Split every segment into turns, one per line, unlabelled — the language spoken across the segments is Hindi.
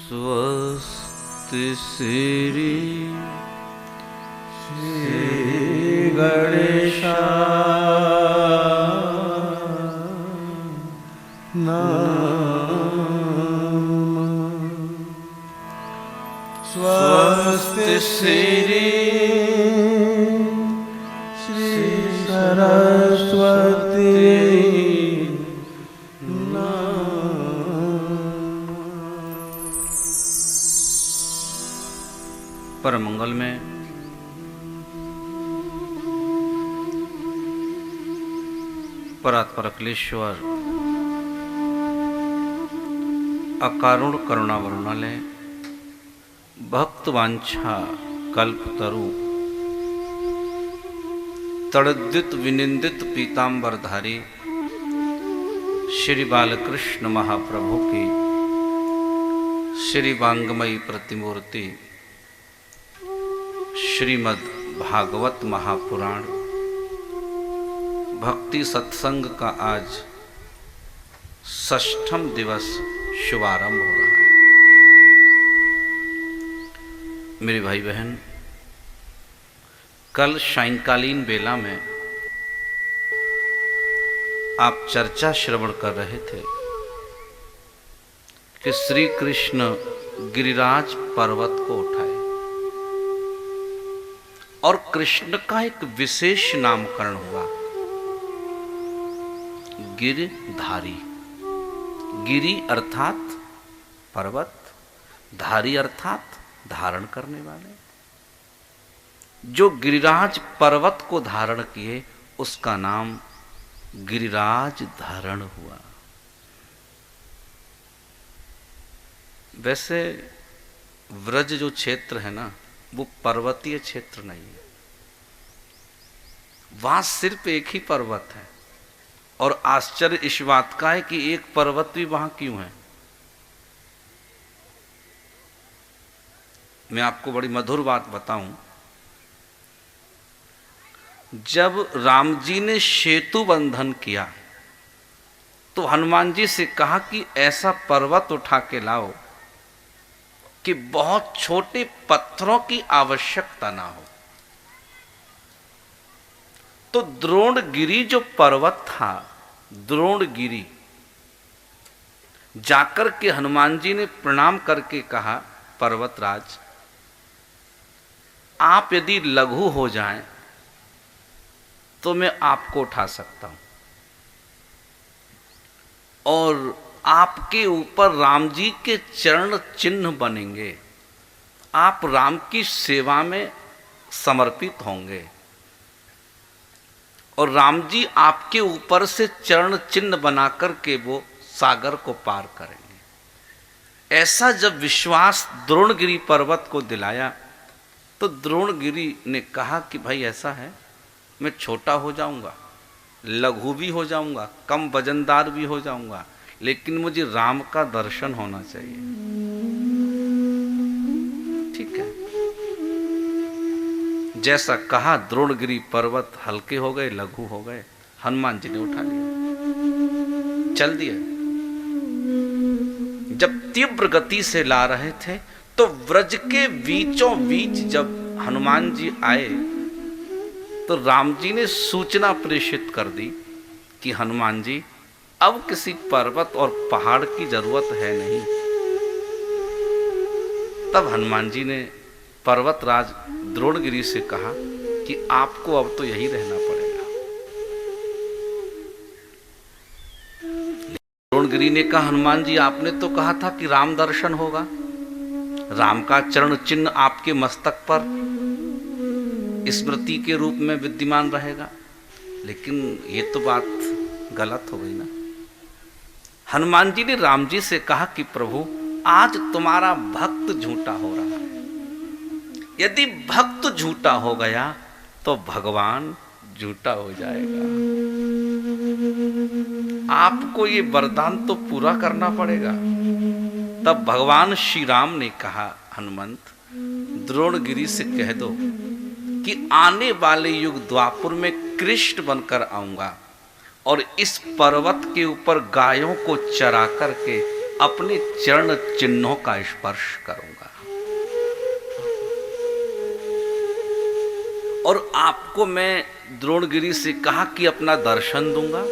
स्वस्ति श्री गणेशाय नमः। स्वस्ति श्री सरस्वती परम मंगल में परात्पर अखिलेश्वर अकारुण करुणा वरुणालय भक्त वांछा कल्पतरु तड़द्युत विनिंदित पीतांबरधारी श्री बालकृष्ण महाप्रभु की श्री वांगमयी प्रतिमूर्ति श्रीमद् भागवत महापुराण भक्ति सत्संग का आज षष्ठम दिवस शुभारंभ हो रहा है। मेरे भाई बहन, कल सायंकालीन बेला में आप चर्चा श्रवण कर रहे थे कि श्री कृष्ण गिरिराज पर्वत को उठाए और कृष्ण का एक विशेष नामकरण हुआ, गिरधारी। गिरि अर्थात पर्वत, धारी अर्थात धारण करने वाले। जो गिरिराज पर्वत को धारण किए उसका नाम गिरिराज धारण हुआ। वैसे व्रज जो क्षेत्र है ना, वो पर्वतीय क्षेत्र नहीं है। वहां सिर्फ एक ही पर्वत है और आश्चर्य इस बात का है कि एक पर्वत भी वहां क्यों है। मैं आपको बड़ी मधुर बात बताऊं, जब राम जी ने सेतु बंधन किया तो हनुमान जी से कहा कि ऐसा पर्वत उठा के लाओ कि बहुत छोटे पत्थरों की आवश्यकता ना हो। तो द्रोणगिरी जो पर्वत था, द्रोणगिरी जाकर के हनुमान जी ने प्रणाम करके कहा, पर्वतराज आप यदि लघु हो जाएं तो मैं आपको उठा सकता हूं और आपके ऊपर राम जी के चरण चिन्ह बनेंगे। आप राम की सेवा में समर्पित होंगे और राम जी आपके ऊपर से चरण चिन्ह बनाकर के वो सागर को पार करेंगे। ऐसा जब विश्वास द्रोणगिरी पर्वत को दिलाया तो द्रोणगिरी ने कहा कि भाई ऐसा है, मैं छोटा हो जाऊंगा, लघु भी हो जाऊंगा, कम वजनदार भी हो जाऊंगा, लेकिन मुझे राम का दर्शन होना चाहिए। ठीक है, जैसा कहा द्रोणगिरी पर्वत हल्के हो गए, लघु हो गए। हनुमान जी ने उठा लिया, चल दिया। जब तीव्र गति से ला रहे थे तो व्रज के बीचों बीच जब हनुमान जी आए तो राम जी ने सूचना प्रेषित कर दी कि हनुमान जी अब किसी पर्वत और पहाड़ की जरूरत है नहीं। तब हनुमान जी ने पर्वतराज द्रोणगिरी से कहा कि आपको अब तो यही रहना पड़ेगा। द्रोणगिरी ने कहा, हनुमान जी आपने तो कहा था कि राम दर्शन होगा, राम का चरण चिन्ह आपके मस्तक पर स्मृति के रूप में विद्यमान रहेगा, लेकिन ये तो बात गलत हो गई ना। हनुमान जी ने राम जी से कहा कि प्रभु आज तुम्हारा भक्त झूठा हो रहा है। यदि भक्त झूठा हो गया तो भगवान झूठा हो जाएगा। आपको ये वरदान तो पूरा करना पड़ेगा। तब भगवान श्री राम ने कहा, हनुमंत द्रोणगिरी से कह दो कि आने वाले युग द्वापुर में कृष्ण बनकर आऊंगा और इस पर्वत के ऊपर गायों को चरा करके अपने चरण चिन्हों का स्पर्श करूंगा और आपको मैं द्रोणगिरी से कहा कि अपना दर्शन दूंगा,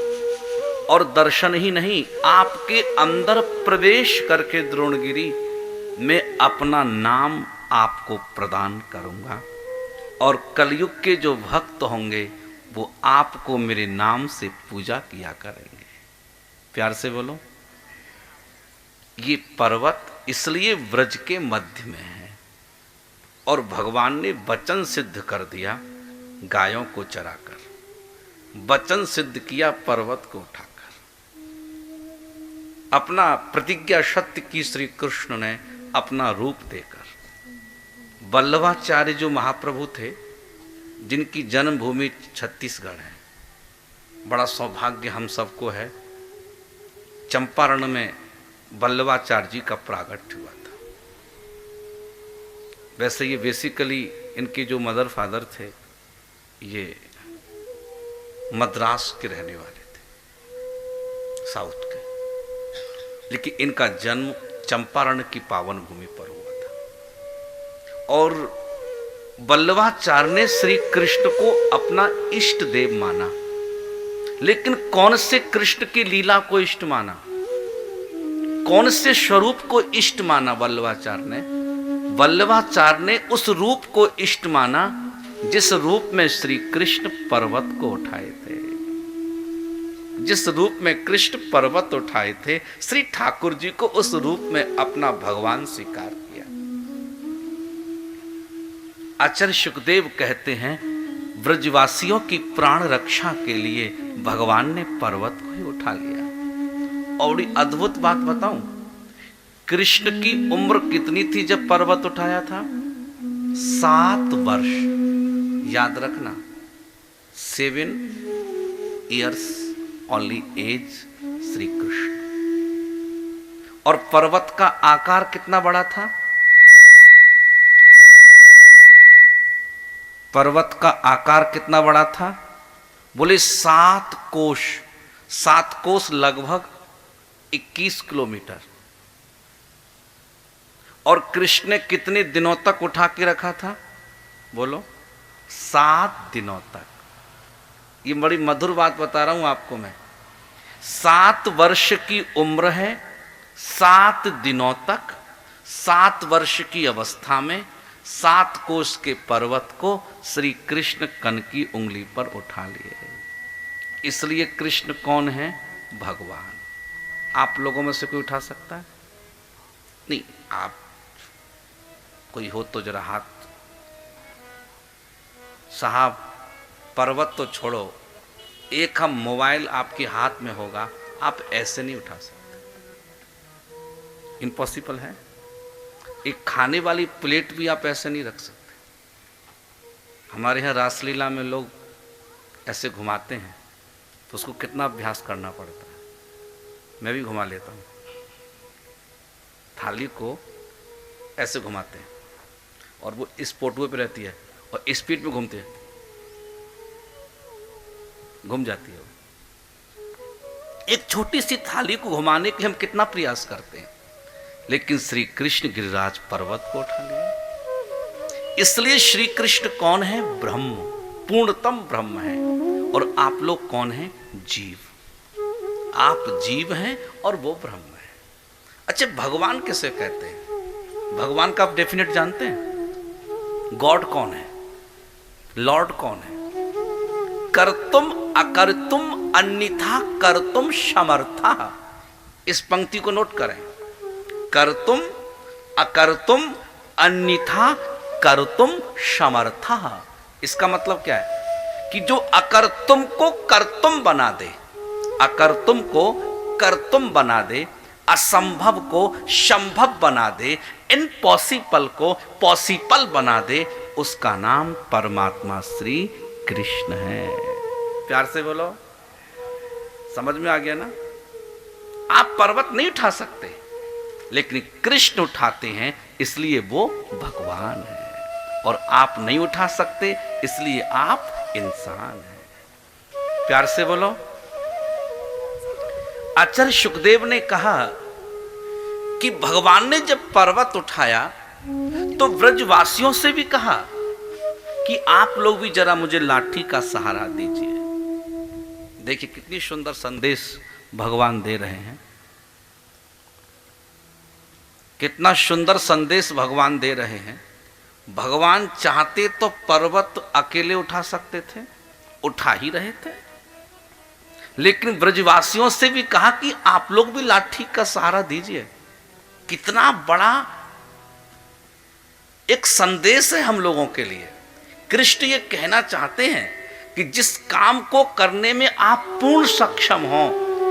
और दर्शन ही नहीं, आपके अंदर प्रवेश करके द्रोणगिरी में अपना नाम आपको प्रदान करूंगा, और कलयुग के जो भक्त होंगे वो आपको मेरे नाम से पूजा किया करेंगे। प्यार से बोलो। ये पर्वत इसलिए व्रज के मध्य में है, और भगवान ने वचन सिद्ध कर दिया गायों को चराकर, वचन सिद्ध किया पर्वत को उठाकर, अपना प्रतिज्ञा सत्य की श्री कृष्ण ने अपना रूप देकर। वल्लभाचार्य जो महाप्रभु थे, जिनकी जन्मभूमि छत्तीसगढ़ है, बड़ा सौभाग्य हम सबको है, चंपारण में वल्लभाचार्य जी का प्रागट्य हुआ था। वैसे ये बेसिकली इनके जो मदर फादर थे ये मद्रास के रहने वाले थे, साउथ के, लेकिन इनका जन्म चंपारण की पावन भूमि पर हुआ था। और वल्लभाचार्य ने श्री कृष्ण को अपना इष्ट देव माना, लेकिन कौन से कृष्ण की लीला को इष्ट माना, कौन से स्वरूप को इष्ट माना वल्लभाचार्य ने? वल्लभाचार्य ने उस रूप को इष्ट माना जिस रूप में श्री कृष्ण पर्वत को उठाए थे, जिस रूप में कृष्ण पर्वत उठाए थे, श्री ठाकुर जी को उस रूप में अपना भगवान स्वीकार किया। आचार्य सुखदेव कहते हैं, ब्रजवासियों की प्राण रक्षा के लिए भगवान ने पर्वत को ही उठा लिया। और बड़ी अद्भुत बात बताऊं, कृष्ण की उम्र कितनी थी जब पर्वत उठाया था? 7 वर्ष। याद रखना, 7 years only age Shri Krishna. और पर्वत का आकार कितना बड़ा था? पर्वत का आकार कितना बड़ा था? बोले 7 कोश। 7 कोश लगभग 21 किलोमीटर। और कृष्ण ने कितने दिनों तक उठा के रखा था? बोलो, 7 दिनों तक। ये बड़ी मधुर बात बता रहा हूं आपको मैं। 7 वर्ष की उम्र है, 7 दिनों तक, 7 वर्ष की अवस्था में 7 कोस के पर्वत को श्री कृष्ण कन की उंगली पर उठा लिए। इसलिए कृष्ण कौन है? भगवान। आप लोगों में से कोई उठा सकता है? नहीं। आप कोई हो तो जरा हाथ। साहब, पर्वत तो छोड़ो, एक हम मोबाइल आपके हाथ में होगा, आप ऐसे नहीं उठा सकते, इम्पॉसिबल है। एक खाने वाली प्लेट भी आप ऐसे नहीं रख सकते। हमारे यहाँ रासलीला में लोग ऐसे घुमाते हैं, तो उसको कितना अभ्यास करना पड़ता है। मैं भी घुमा लेता हूँ। थाली को ऐसे घुमाते हैं और वो इस पोटुए पे रहती है और स्पीड में घूमते हैं, घूम जाती है। एक छोटी सी थाली को घुमाने के लिए हम कितना प्रयास करते हैं, लेकिन श्री कृष्ण गिरिराज पर्वत को उठा लिया। इसलिए श्री कृष्ण कौन है? ब्रह्म, पूर्णतम ब्रह्म है। और आप लोग कौन हैं? जीव। आप जीव हैं और वो ब्रह्म है। अच्छा, भगवान किसे कहते हैं? भगवान का आप डेफिनेट जानते हैं? गॉड कौन है? लॉर्ड कौन है? कर्तुम अकर्तुम अन्यथा कर्तुम समर्था। इस पंक्ति को नोट करें। कर्तुम अकर्तुम अन्यथा कर्तुम समर्था। इसका मतलब क्या है? कि जो अकर्तुम को कर्तुम बना दे, अकर्तुम को कर्तुम बना दे, असंभव को संभव बना दे, इम्पॉसिबल को पॉसिबल बना दे, उसका नाम परमात्मा श्री कृष्ण है। प्यार से बोलो, समझ में आ गया ना? आप पर्वत नहीं उठा सकते, लेकिन कृष्ण उठाते हैं, इसलिए वो भगवान है। और आप नहीं उठा सकते, इसलिए आप इंसान हैं। प्यार से बोलो। आचार्य सुखदेव ने कहा कि भगवान ने जब पर्वत उठाया तो ब्रजवासियों से भी कहा कि आप लोग भी जरा मुझे लाठी का सहारा दीजिए। देखिए कितनी सुंदर संदेश भगवान दे रहे हैं, कितना सुंदर संदेश भगवान दे रहे हैं। भगवान चाहते तो पर्वत अकेले उठा सकते थे, उठा ही रहे थे, लेकिन ब्रजवासियों से भी कहा कि आप लोग भी लाठी का सहारा दीजिए। कितना बड़ा एक संदेश है हम लोगों के लिए। कृष्ण ये कहना चाहते हैं कि जिस काम को करने में आप पूर्ण सक्षम हो,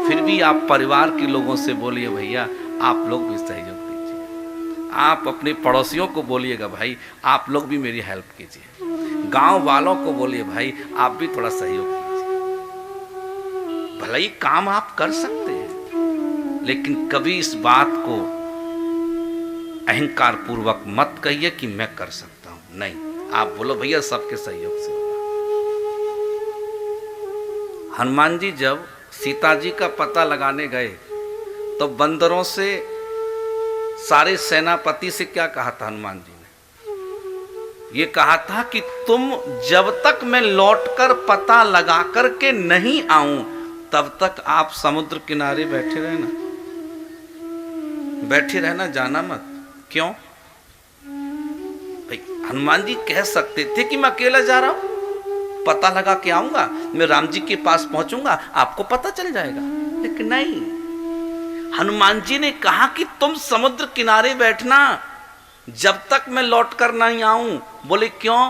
फिर भी आप परिवार के लोगों से बोलिए भैया आप लोग भी सहयोग दीजिए। आप अपने पड़ोसियों को बोलिएगा भाई आप लोग भी मेरी हेल्प कीजिए। गांव वालों को बोलिए भाई आप भी थोड़ा सहयोग कीजिए। भले ही काम आप कर सकते हैं, लेकिन कभी इस बात को अहंकार पूर्वक मत कहिए कि मैं कर सकता हूं। नहीं, आप बोलो भैया सबके सहयोग से होगा। हनुमान जी जब सीता जी का पता लगाने गए तो बंदरों से, सारे सेनापति से क्या कहा था हनुमान जी ने? ये कहा था कि तुम जब तक मैं लौटकर पता लगा करके नहीं आऊं तब तक आप समुद्र किनारे बैठे रहना, बैठे रहना, जाना मत। क्यों? भाई हनुमान जी कह सकते थे कि मैं अकेला जा रहा हूं, पता लगा के आऊंगा, मैं राम जी के पास पहुंचूंगा, आपको पता चल जाएगा। लेकिन नहीं, हनुमान जी ने कहा कि तुम समुद्र किनारे बैठना जब तक मैं लौट कर नहीं आऊं। बोले क्यों?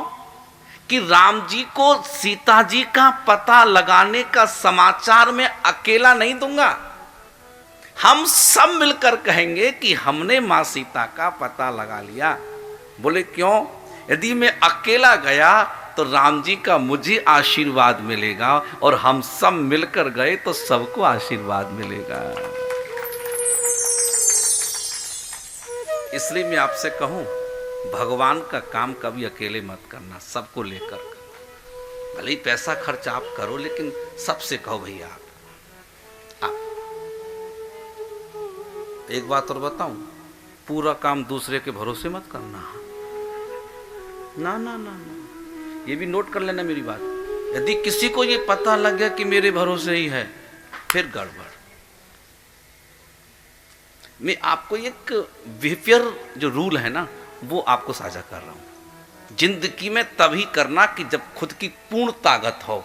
कि राम जी को सीता जी का पता लगाने का समाचार मैं अकेला नहीं दूंगा, हम सब मिलकर कहेंगे कि हमने मां सीता का पता लगा लिया। बोले क्यों? यदि मैं अकेला गया तो राम जी का मुझे आशीर्वाद मिलेगा, और हम सब मिलकर गए तो सबको आशीर्वाद मिलेगा। इसलिए मैं आपसे कहूं, भगवान का काम कभी अकेले मत करना, सबको लेकर करो। भले ही पैसा खर्च आप करो, लेकिन सबसे कहो भैया आप। एक बात और बताऊं, पूरा काम दूसरे के भरोसे मत करना। ना ना ना ना, ये भी नोट कर लेना मेरी बात। यदि किसी को ये पता लग गया कि मेरे भरोसे ही है, फिर गड़बड़। मैं आपको एक बिहेवियर जो रूल है ना, वो आपको साझा कर रहा हूं। जिंदगी में तभी करना कि जब खुद की पूर्ण ताकत हो,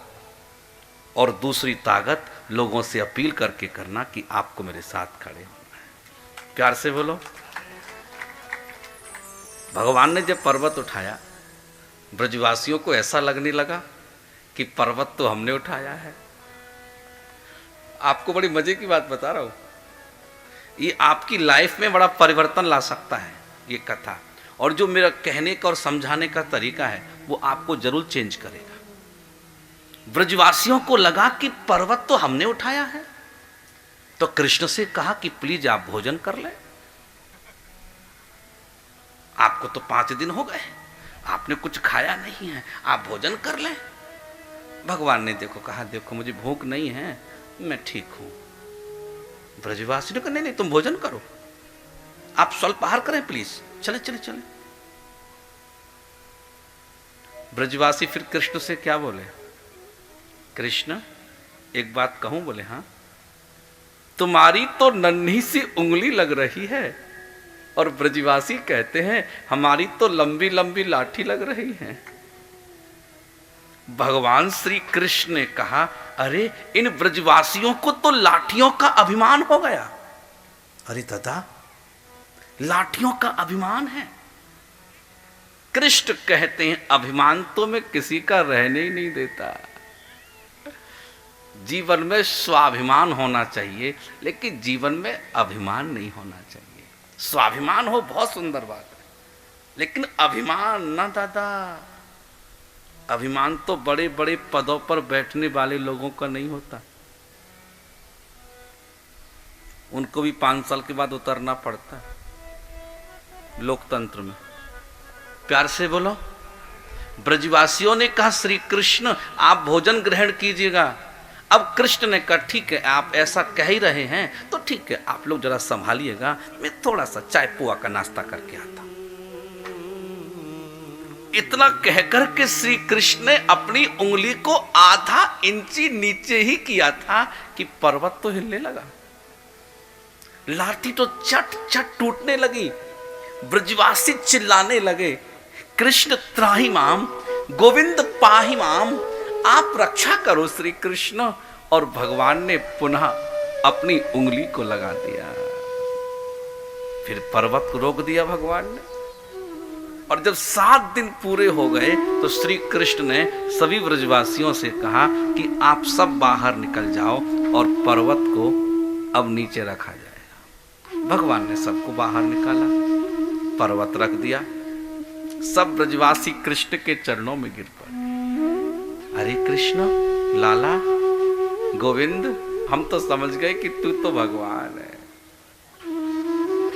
और दूसरी ताकत लोगों से अपील करके करना कि आपको मेरे साथ खड़े होना है। प्यार से बोलो। भगवान ने जब पर्वत उठाया, ब्रजवासियों को ऐसा लगने लगा कि पर्वत तो हमने उठाया है। आपको बड़ी मजे की बात बता रहा हूं, ये आपकी लाइफ में बड़ा परिवर्तन ला सकता है ये कथा, और जो मेरा कहने का और समझाने का तरीका है वो आपको जरूर चेंज करेगा। ब्रजवासियों को लगा कि पर्वत तो हमने उठाया है, तो कृष्ण से कहा कि प्लीज आप भोजन कर लें। आपको तो 5 दिन हो गए, आपने कुछ खाया नहीं है, आप भोजन कर लें। भगवान ने देखो कहा, देखो मुझे भूख नहीं है, मैं ठीक हूं। ब्रजवासी ने कहा नहीं नहीं तुम भोजन करो, आप स्वल्पाहार करें प्लीज, चले चले चले। ब्रजवासी फिर कृष्ण से क्या बोले? कृष्ण एक बात कहूं? बोले हाँ। तुम्हारी तो नन्ही सी उंगली लग रही है, और ब्रजवासी कहते हैं हमारी तो लंबी लंबी लाठी लग रही है। भगवान श्री कृष्ण ने कहा, अरे इन ब्रजवासियों को तो लाठियों का अभिमान हो गया। अरे दादा, लाठियों का अभिमान है? कृष्ण कहते हैं अभिमान तो मैं किसी का रहने ही नहीं देता। जीवन में स्वाभिमान होना चाहिए, लेकिन जीवन में अभिमान नहीं होना चाहिए। स्वाभिमान हो बहुत सुंदर बात है, लेकिन अभिमान ना दादा। अभिमान तो बड़े बड़े पदों पर बैठने वाले लोगों का नहीं होता, उनको भी 5 साल के बाद उतरना पड़ता है लोकतंत्र में। प्यार से बोलो। ब्रजवासियों ने कहा श्री कृष्ण आप भोजन ग्रहण कीजिएगा। अब कृष्ण ने कहा ठीक है, आप ऐसा कह ही रहे हैं तो ठीक है, आप लोग जरा संभालिएगा, मैं थोड़ा सा चाय पुआ का नाश्ता करके आता हूं। इतना कहकर के श्री कृष्ण ने अपनी उंगली को आधा इंची नीचे ही किया था कि पर्वत तो हिलने लगा, लाठी तो चट चट टूटने लगी, ब्रजवासी चिल्लाने लगे, कृष्ण त्राहि माम, गोविंद पाहि माम, आप रक्षा करो श्री कृष्ण। और भगवान ने पुनः अपनी उंगली को लगा दिया, फिर पर्वत को रोक दिया भगवान ने। और जब 7 दिन पूरे हो गए तो श्री कृष्ण ने सभी ब्रजवासियों से कहा कि आप सब बाहर निकल जाओ और पर्वत को अब नीचे रखा जाएगा। भगवान ने सबको बाहर निकाला, पर्वत रख दिया, सब ब्रजवासी कृष्ण के चरणों में गिर पड़े। अरे कृष्ण, लाला, गोविंद, हम तो समझ गए कि तू तो भगवान है,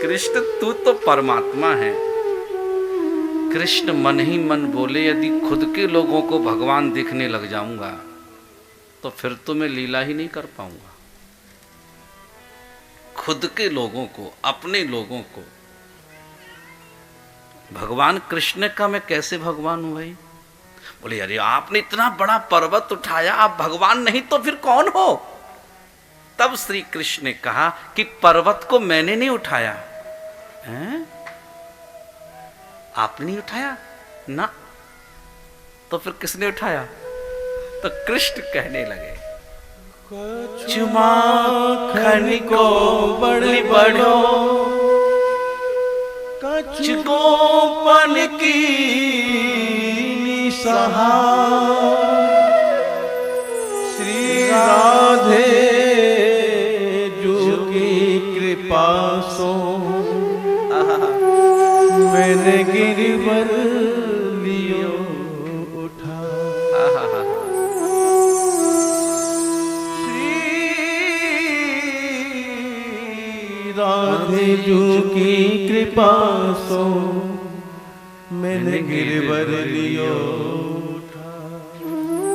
कृष्ण तू तो परमात्मा है। कृष्ण मन ही मन बोले, यदि खुद के लोगों को भगवान दिखने लग जाऊंगा तो फिर तो मैं लीला ही नहीं कर पाऊंगा। खुद के लोगों को, अपने लोगों को भगवान कृष्ण का मैं कैसे भगवान हूं भाई? बोले अरे आपने इतना बड़ा पर्वत उठाया, आप भगवान नहीं तो फिर कौन हो? तब श्री कृष्ण ने कहा कि पर्वत को मैंने नहीं उठाया। हैं? आपने नहीं उठाया ना, तो फिर किसने उठाया? तो कृष्ण कहने लगे, चुमा खन को बड़ी बड़ो, गोपन की सहा,
श्री राधे जो की कृपा सो, मैंने गिरवर लियो उठा। श्री राधे जो की कृपा सो, मैंने गिरवर लियो उठा।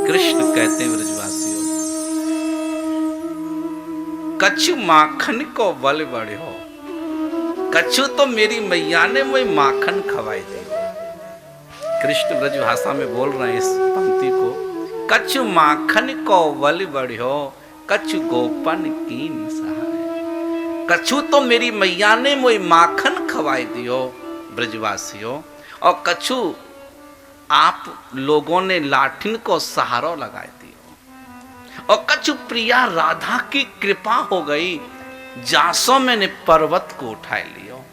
कृष्ण कहते हैं ब्रजवासियों, कछु माखन को बल बड़े हो, कछु तो मेरी मैया ने मुझे माखन खवाई दी। कृष्ण ब्रज भाषा में बोल रहे हैं इस पंक्ति को, कछु माखन को बल बड़े हो, कछु गोपन की सहाय। कछु तो मेरी मैया ने मुझे माखन खवाई दियो ब्रजवासियों, और कछु आप लोगों ने लाठिन को सहारा लगाए दियो, और कछु प्रिया राधा की कृपा हो गई, जासो मैंने पर्वत को उठा लियो।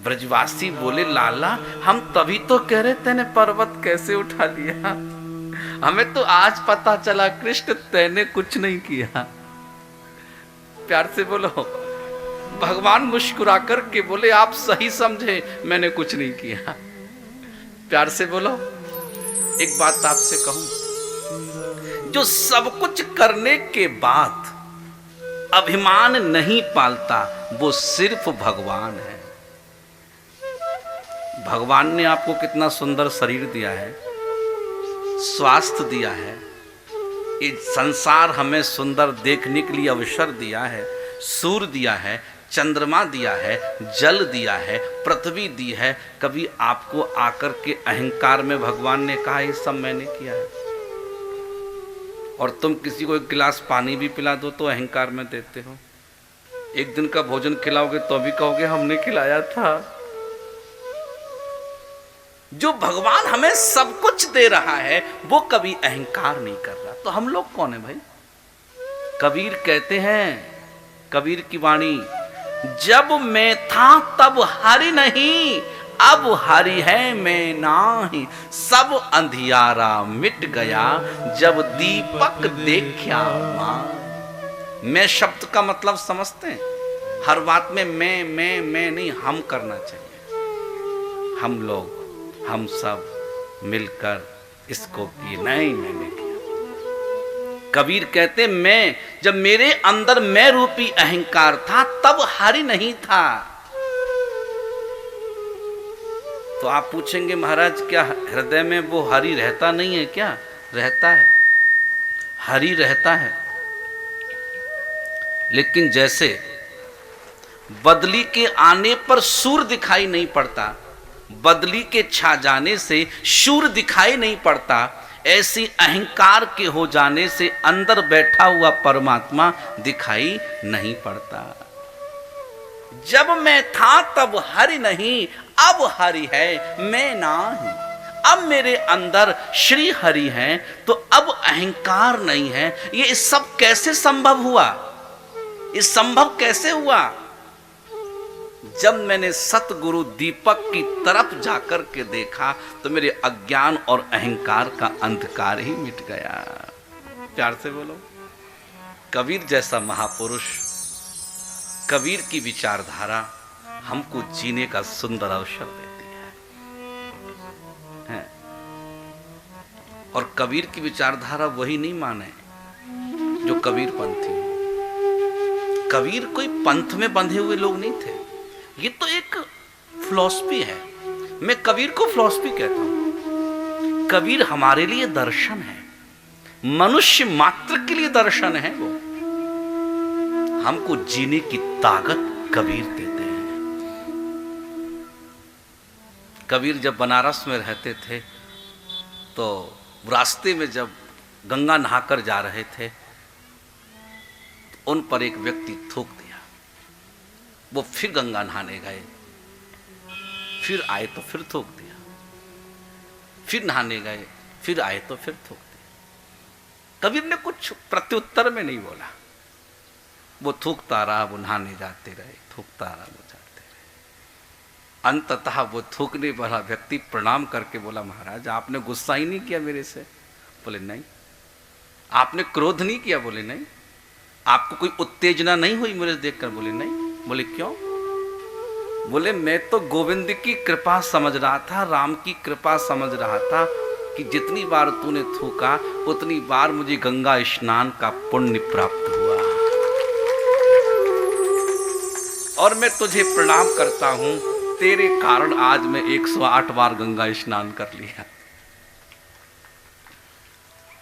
ब्रजवासी बोले लाला, हम तभी तो कह रहे तेने पर्वत कैसे उठा लिया, हमें तो आज पता चला कृष्ण तेने कुछ नहीं किया। प्यार से बोलो। भगवान मुस्कुरा कर के बोले आप सही समझे, मैंने कुछ नहीं किया। प्यार से बोलो। एक बात आपसे कहूं, जो सब कुछ करने के बाद अभिमान नहीं पालता वो सिर्फ भगवान है। भगवान ने आपको कितना सुंदर शरीर दिया है, स्वास्थ्य दिया है, ये संसार हमें सुंदर देखने के लिए अवसर दिया है, सूर्य दिया है, चंद्रमा दिया है, जल दिया है, पृथ्वी दी है। कभी आपको आकर के अहंकार में भगवान ने कहा ये सब मैंने किया है? और तुम किसी को एक गिलास पानी भी पिला दो तो अहंकार में देते हो, एक दिन का भोजन खिलाओगे तो भी कहोगे हमने खिलाया था। जो भगवान हमें सब कुछ दे रहा है वो कभी अहंकार नहीं कर रहा, तो हम लोग कौन है भाई? कबीर कहते हैं, कबीर की वाणी, जब मैं था तब हरि नहीं, अब हरि है मैं नाही, सब अंधियारा मिट गया जब दीपक देखा मां। मैं शब्द का मतलब समझते हैं? हर बात में मैं नहीं, हम करना चाहिए। हम लोग, हम सब मिलकर इसको किए, नहीं मैंने किया। कबीर कहते मैं, जब मेरे अंदर मैं रूपी अहंकार था तब हरि नहीं था। तो आप पूछेंगे महाराज क्या हृदय में वो हरि रहता नहीं है क्या? रहता है, हरि रहता है। लेकिन जैसे बदली के आने पर सूर दिखाई नहीं पड़ता, बदली के छा जाने से शूर दिखाई नहीं पड़ता, ऐसी अहंकार के हो जाने से अंदर बैठा हुआ परमात्मा दिखाई नहीं पड़ता। जब मैं था तब हरि नहीं, अब हरि है मैं नहीं। अब मेरे अंदर श्री हरि हैं तो अब अहंकार नहीं है। ये सब कैसे संभव हुआ? ये संभव कैसे हुआ? जब मैंने सतगुरु दीपक की तरफ जाकर के देखा तो मेरे अज्ञान और अहंकार का अंधकार ही मिट गया। प्यार से बोलो। कबीर जैसा महापुरुष, कबीर की विचारधारा हमको जीने का सुंदर अवसर देती है। और कबीर की विचारधारा वही नहीं माने जो कबीर पंथी। कबीर कोई पंथ में बंधे हुए लोग नहीं थे, ये तो एक फिलॉसफी है। मैं कबीर को फिलॉसफी कहता हूं। कबीर हमारे लिए दर्शन है, मनुष्य मात्र के लिए दर्शन है। वो हमको जीने की ताकत कबीर देते हैं। कबीर जब बनारस में रहते थे तो रास्ते में जब गंगा नहाकर जा रहे थे उन पर एक व्यक्ति थूक दिया। वो फिर गंगा नहाने गए, फिर आए तो फिर थूक दिया, फिर नहाने गए, फिर आए तो फिर थूक दिया। कबीर ने कुछ प्रत्युत्तर में नहीं बोला। वो थूकता रहा, वो नहाने जाते रहे, थूकता रहा, वो जाते रहे। अंततः वो थूकने वाला व्यक्ति प्रणाम करके बोला, महाराज आपने गुस्सा ही नहीं किया मेरे से? बोले नहीं। आपने क्रोध नहीं किया? बोले नहीं। आपको कोई उत्तेजना नहीं हुई मुझे देखकर? बोले नहीं। बोले क्यों? बोले मैं तो गोविंद की कृपा समझ रहा था, राम की कृपा समझ रहा था कि जितनी बार तूने थूका उतनी बार मुझे गंगा स्नान का पुण्य प्राप्त हुआ, और मैं तुझे प्रणाम करता हूं, तेरे कारण आज मैं 108 बार गंगा स्नान कर लिया।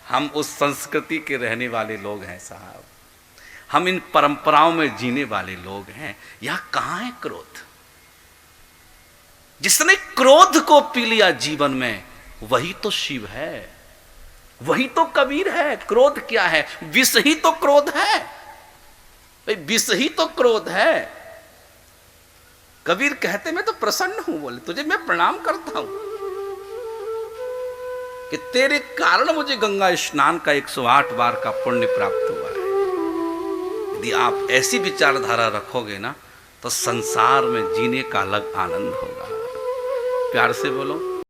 हम उस संस्कृति के रहने वाले लोग हैं साहब, हम इन परंपराओं में जीने वाले लोग हैं। यहां कहां है क्रोध? जिसने क्रोध को पी लिया जीवन में वही तो शिव है, वही तो कबीर है। क्रोध क्या है? विष ही तो क्रोध है, विष ही तो क्रोध है। कबीर कहते मैं तो प्रसन्न हूं, बोले तुझे मैं प्रणाम करता हूं कि तेरे कारण मुझे गंगा स्नान का 108 बार का पुण्य प्राप्त हुआ है। यदि आप ऐसी विचारधारा रखोगे ना तो संसार में जीने का अलग आनंद होगा। प्यार से बोलो।